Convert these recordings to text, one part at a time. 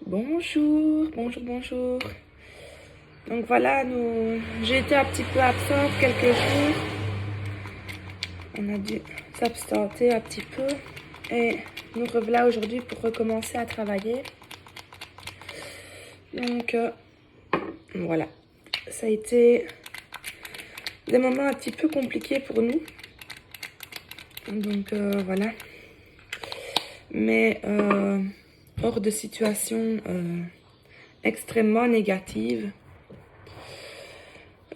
Bonjour, bonjour, bonjour. Donc voilà, j'ai été un petit peu absente quelques jours. On a dû s'absenter un petit peu. Et nous revoilà aujourd'hui pour recommencer à travailler. Donc voilà, ça a été des moments un petit peu compliqués pour nous. Donc voilà. Mais hors de situation extrêmement négative,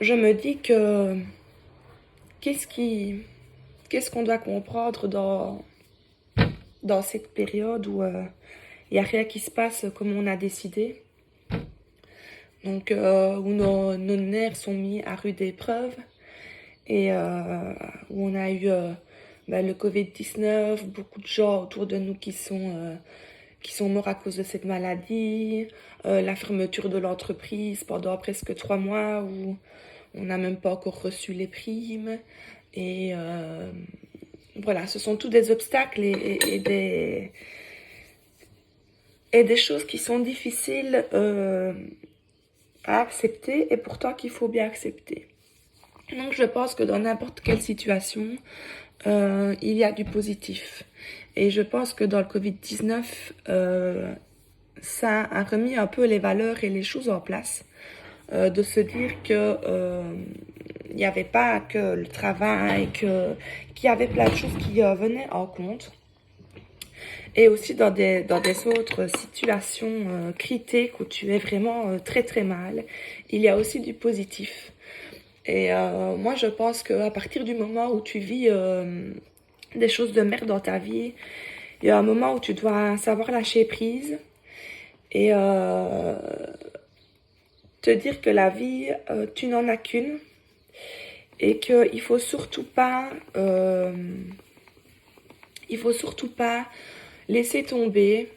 je me dis que qu'est-ce qu'on doit comprendre dans cette période où il n'y a rien qui se passe comme on a décidé. Donc où nos nerfs sont mis à rude épreuve et où on a eu le Covid-19, beaucoup de gens autour de nous qui sont morts à cause de cette maladie, la fermeture de l'entreprise pendant presque 3 mois où on n'a même pas encore reçu les primes. Et voilà, ce sont tous des obstacles et des choses qui sont difficiles à accepter et pourtant qu'il faut bien accepter. Donc je pense que dans n'importe quelle situation, il y a du positif. Et je pense que dans le Covid-19, ça a remis un peu les valeurs et les choses en place. De se dire que il n'y avait pas que le travail, qu'il y avait plein de choses qui venaient en compte. Et aussi dans des autres situations critiques où tu es vraiment très très mal, il y a aussi du positif. Et moi je pense qu'à partir du moment où tu vis des choses de merde dans ta vie, il y a un moment où tu dois savoir lâcher prise et te dire que la vie, tu n'en as qu'une et qu'il faut surtout pas laisser tomber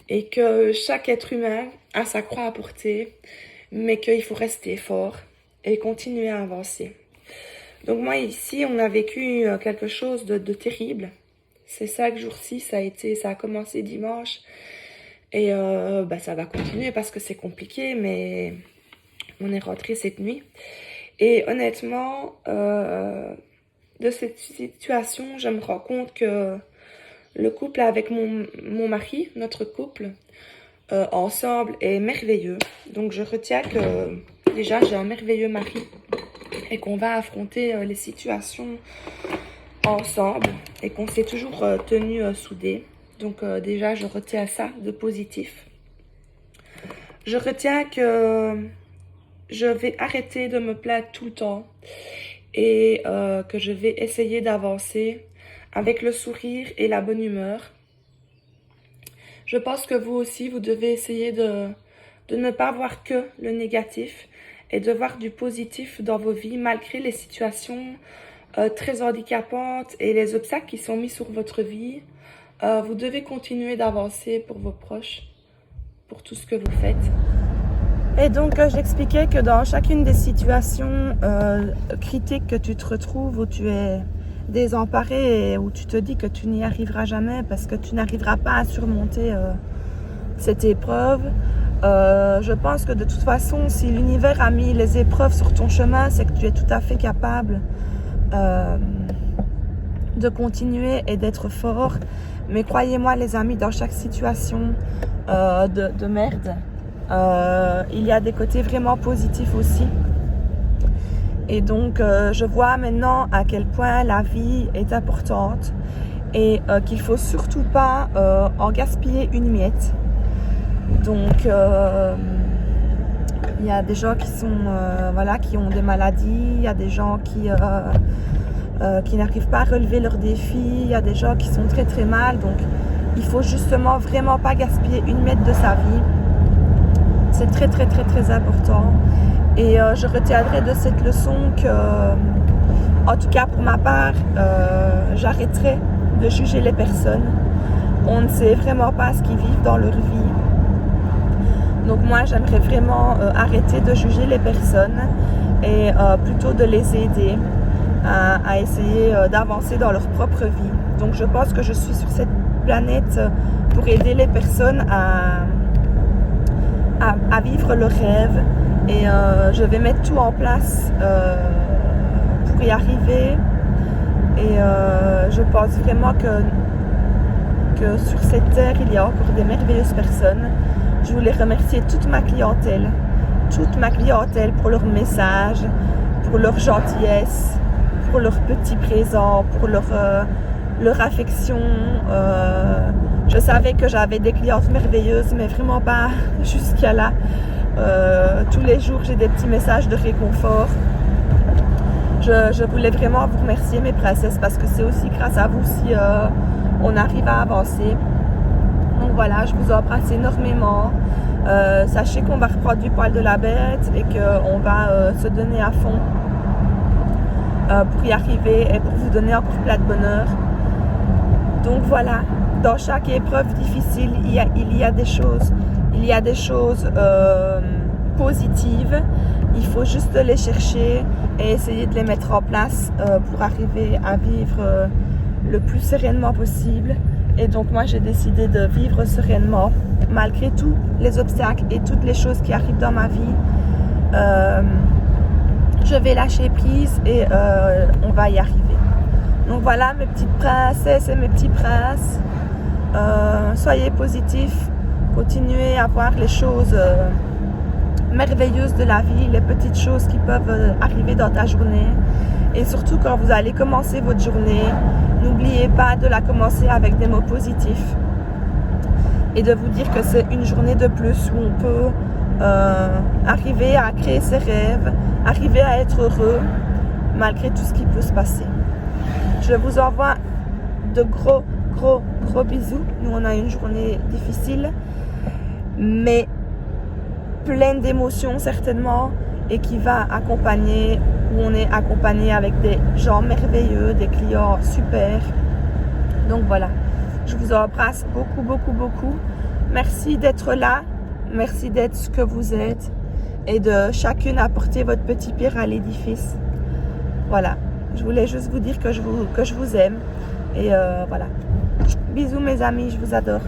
et que chaque être humain a sa croix à porter, mais qu'il faut rester fort et continuer à avancer. Donc moi ici, on a vécu quelque chose de terrible. Ces 5 jours-ci, ça a commencé dimanche et ça va continuer parce que c'est compliqué, mais on est rentré cette nuit. Et honnêtement, de cette situation, je me rends compte que le couple avec mon mari, notre couple, ensemble est merveilleux. Donc je retiens que déjà j'ai un merveilleux mari et qu'on va affronter les situations ensemble et qu'on s'est toujours tenu soudés. Donc déjà je retiens ça de positif. Je retiens que je vais arrêter de me plaindre tout le temps et que je vais essayer d'avancer avec le sourire et la bonne humeur. Je pense que vous aussi, vous devez essayer de ne pas voir que le négatif et de voir du positif dans vos vies malgré les situations très handicapantes et les obstacles qui sont mis sur votre vie. Vous devez continuer d'avancer pour vos proches, pour tout ce que vous faites. Et donc j'expliquais que dans chacune des situations critiques que tu te retrouves, où tu es désemparé et où tu te dis que tu n'y arriveras jamais parce que tu n'arriveras pas à surmonter cette épreuve, je pense que de toute façon, si l'univers a mis les épreuves sur ton chemin, c'est que tu es tout à fait capable de continuer et d'être fort. Mais croyez-moi les amis, dans chaque situation de merde, il y a des côtés vraiment positifs aussi. Et donc je vois maintenant à quel point la vie est importante et qu'il faut surtout pas en gaspiller une miette. Donc il y a des gens qui sont qui ont des maladies, il y a des gens qui n'arrivent pas à relever leurs défis, il y a des gens qui sont très très mal. Donc il faut justement vraiment pas gaspiller une miette de sa vie. C'est très très très très important. Et je retiendrai de cette leçon que, en tout cas pour ma part, j'arrêterai de juger les personnes. On ne sait vraiment pas ce qu'ils vivent dans leur vie. Donc moi, j'aimerais vraiment arrêter de juger les personnes et plutôt de les aider à essayer d'avancer dans leur propre vie. Donc je pense que je suis sur cette planète pour aider les personnes à vivre le rêve. Et je vais mettre tout en place pour y arriver. Et je pense vraiment que sur cette terre, il y a encore des merveilleuses personnes. Je voulais remercier toute ma clientèle pour leurs messages, pour leur gentillesse, pour leurs petits présents, pour leur affection. Je savais que j'avais des clientes merveilleuses, mais vraiment pas jusqu'à là. Tous les jours, j'ai des petits messages de réconfort. Je voulais vraiment vous remercier, mes princesses, parce que c'est aussi grâce à vous si on arrive à avancer. Donc voilà, je vous embrasse énormément. Sachez qu'on va reprendre du poil de la bête et qu'on va se donner à fond pour y arriver et pour vous donner encore plein de bonheur. Donc voilà, dans chaque épreuve difficile, il y a des choses positives. Il faut juste les chercher et essayer de les mettre en place pour arriver à vivre le plus sereinement possible. Et donc moi j'ai décidé de vivre sereinement malgré tous les obstacles et toutes les choses qui arrivent dans ma vie. Je vais lâcher prise et on va y arriver. Donc voilà mes petites princesses et mes petits princes, soyez positifs, continuez à voir les choses merveilleuses de la vie, les petites choses qui peuvent arriver dans ta journée. Et surtout quand vous allez commencer votre journée, n'oubliez pas de la commencer avec des mots positifs et de vous dire que c'est une journée de plus où on peut arriver à créer ses rêves, arriver à être heureux malgré tout ce qui peut se passer. Je vous envoie de gros bisous. Nous on a une journée difficile mais pleine d'émotions certainement et qui va accompagner, où on est accompagné avec des gens merveilleux, des clients super. Donc voilà, je vous embrasse beaucoup. Merci d'être là, merci d'être ce que vous êtes et de chacune apporter votre petit pierre à l'édifice. Voilà, je voulais juste vous dire que je vous aime et voilà. Bisous mes amis, je vous adore.